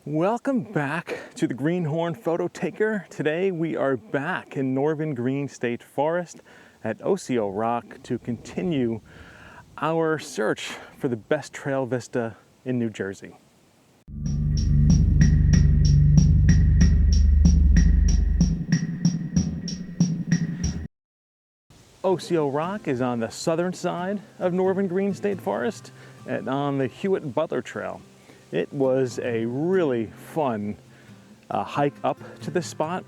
Welcome back to the Greenhorn Photo Taker. Today we are back in Norvin Green State Forest at Osio Rock to continue our search for the best trail vista in New Jersey. Osio Rock is on the southern side of Norvin Green State Forest and on the Hewitt-Butler Trail. It was a really fun hike up to this spot.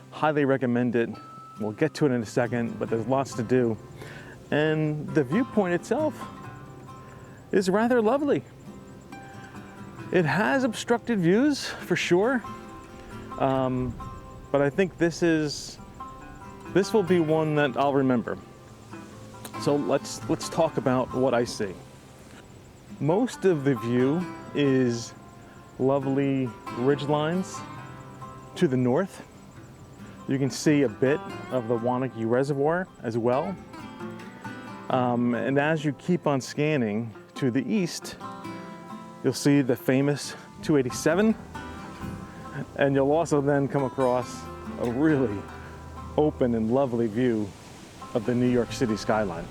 Highly recommend it. We'll get to it in a second, but there's lots to do. And the viewpoint itself is rather lovely. It has obstructed views for sure, but I think this will be one that I'll remember. So let's talk about what I see. Most of the view is lovely ridgelines to the north. You can see a bit of the Wanakee Reservoir as well. And as you keep on scanning to the east, you'll see the famous 287, and you'll also then come across a really open and lovely view of the New York City skyline.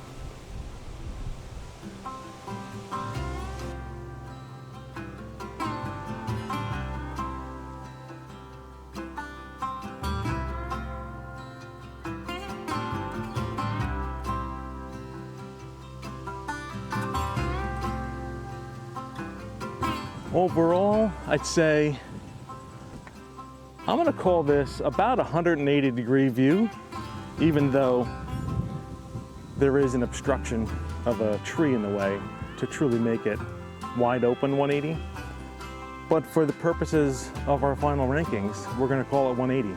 Overall, I'd say I'm gonna call this about a 180-degree view, even though there is an obstruction of a tree in the way to truly make it wide open 180. But for the purposes of our final rankings, we're gonna call it 180.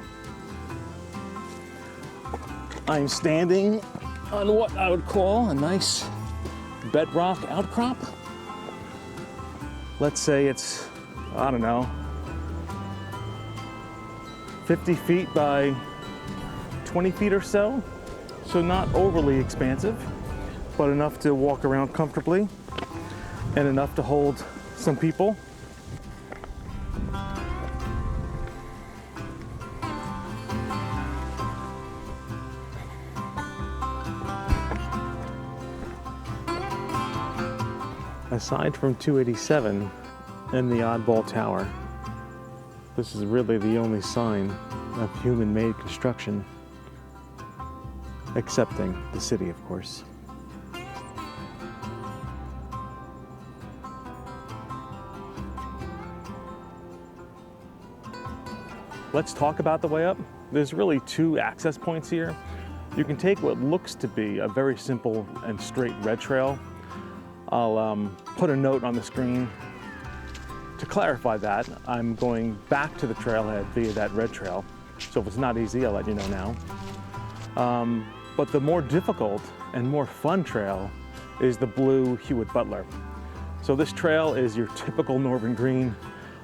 I'm standing on what I would call a nice bedrock outcrop. Let's say it's, I don't know, 50 feet by 20 feet or so. So not overly expansive, but enough to walk around comfortably and enough to hold some people. Aside from 287 and the oddball tower, this is really the only sign of human-made construction, excepting the city, of course. Let's talk about the way up. There's really two access points here. You can take what looks to be a very simple and straight red trail. I'll put a note on the screen to clarify that. I'm going back to the trailhead via that red trail. So if it's not easy, I'll let you know now. But the more difficult and more fun trail is the blue Hewitt-Butler. So this trail is your typical Norvin Green,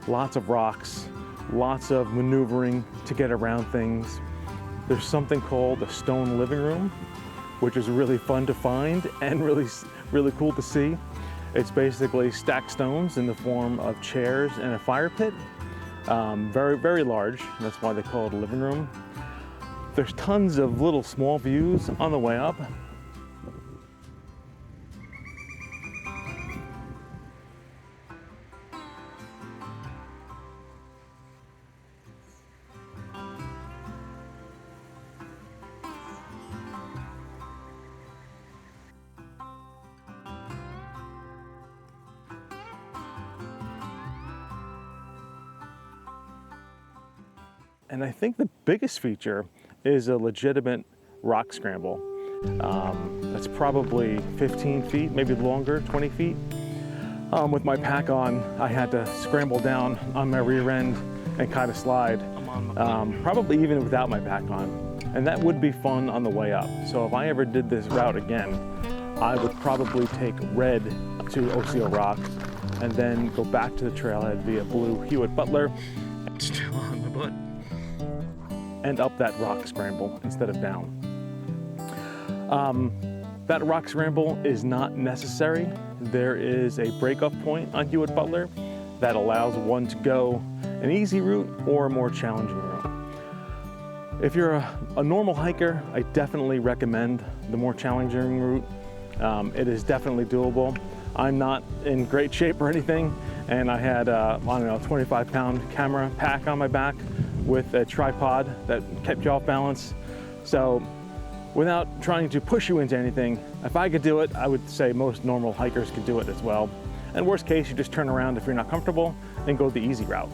lots of rocks, lots of maneuvering to get around things. There's something called a stone living room, which is really fun to find and really cool to see. It's basically stacked stones in the form of chairs and a fire pit. Very, very large. That's why they call it a living room. There's tons of little small views on the way up. And I think the biggest feature is a legitimate rock scramble. That's probably 15 feet, maybe longer, 20 feet. With my pack on, I had to scramble down on my rear end and kind of slide, probably even without my pack on. And that would be fun on the way up. So if I ever did this route again, I would probably take red to Osio Rock and then go back to the trailhead via blue Hewitt-Butler. Still on my butt. And up that rock scramble instead of down. That rock scramble is not necessary. There is a breakoff point on Hewitt-Butler that allows one to go an easy route or a more challenging route. If you're a normal hiker, I definitely recommend the more challenging route. It is definitely doable. I'm not in great shape or anything, and I had I don't know, 25-pound camera pack on my back with a tripod that kept you off balance. So without trying to push you into anything, if I could do it, I would say most normal hikers could do it as well. And worst case, you just turn around if you're not comfortable and go the easy route.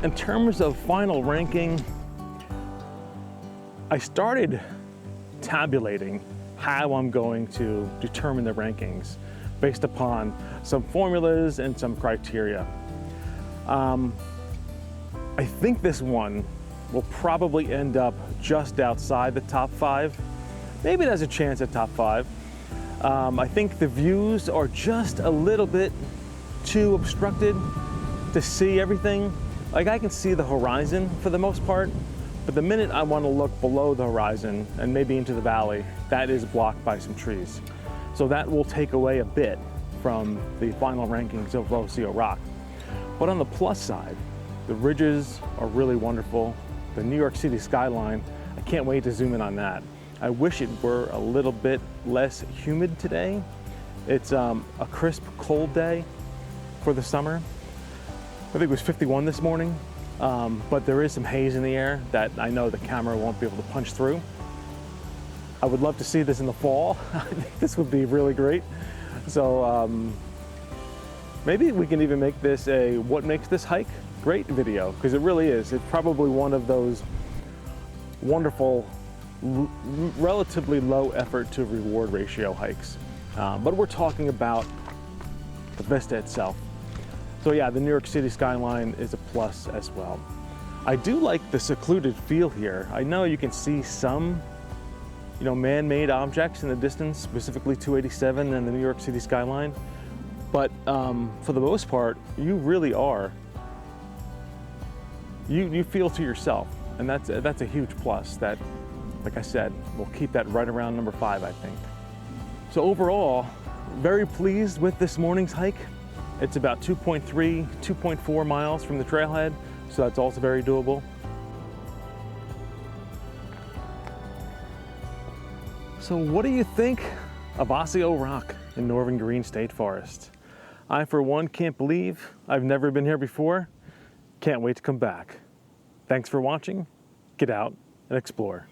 In terms of final ranking, I started tabulating how I'm going to determine the rankings based upon some formulas and some criteria. I think this one will probably end up just outside the top 5. Maybe it has a chance at top 5. I think the views are just a little bit too obstructed to see everything. Like, I can see the horizon for the most part, but the minute I want to look below the horizon and maybe into the valley, that is blocked by some trees. So that will take away a bit from the final rankings of Osio Rock. But on the plus side, the ridges are really wonderful. The New York City skyline, I can't wait to zoom in on that. I wish it were a little bit less humid today. It's a crisp, cold day for the summer. I think it was 51 this morning, but there is some haze in the air that I know the camera won't be able to punch through. I would love to see this in the fall. I think this would be really great. So maybe we can even make this a what makes this hike great video, because it really is. It's probably one of those wonderful, relatively low effort to reward ratio hikes. But we're talking about the vista itself. So yeah, the New York City skyline is a plus as well. I do like the secluded feel here. I know you can see some, man-made objects in the distance, specifically 287 and the New York City skyline. But for the most part, you really are, you feel to yourself. And that's a huge plus that, like I said, we'll keep that right around number 5, I think. So overall, very pleased with this morning's hike. It's about 2.3, 2.4 miles from the trailhead, so that's also very doable. So what do you think of Osio Rock in Norvin Green State Forest? I, for one, can't believe I've never been here before. Can't wait to come back. Thanks for watching. Get out and explore.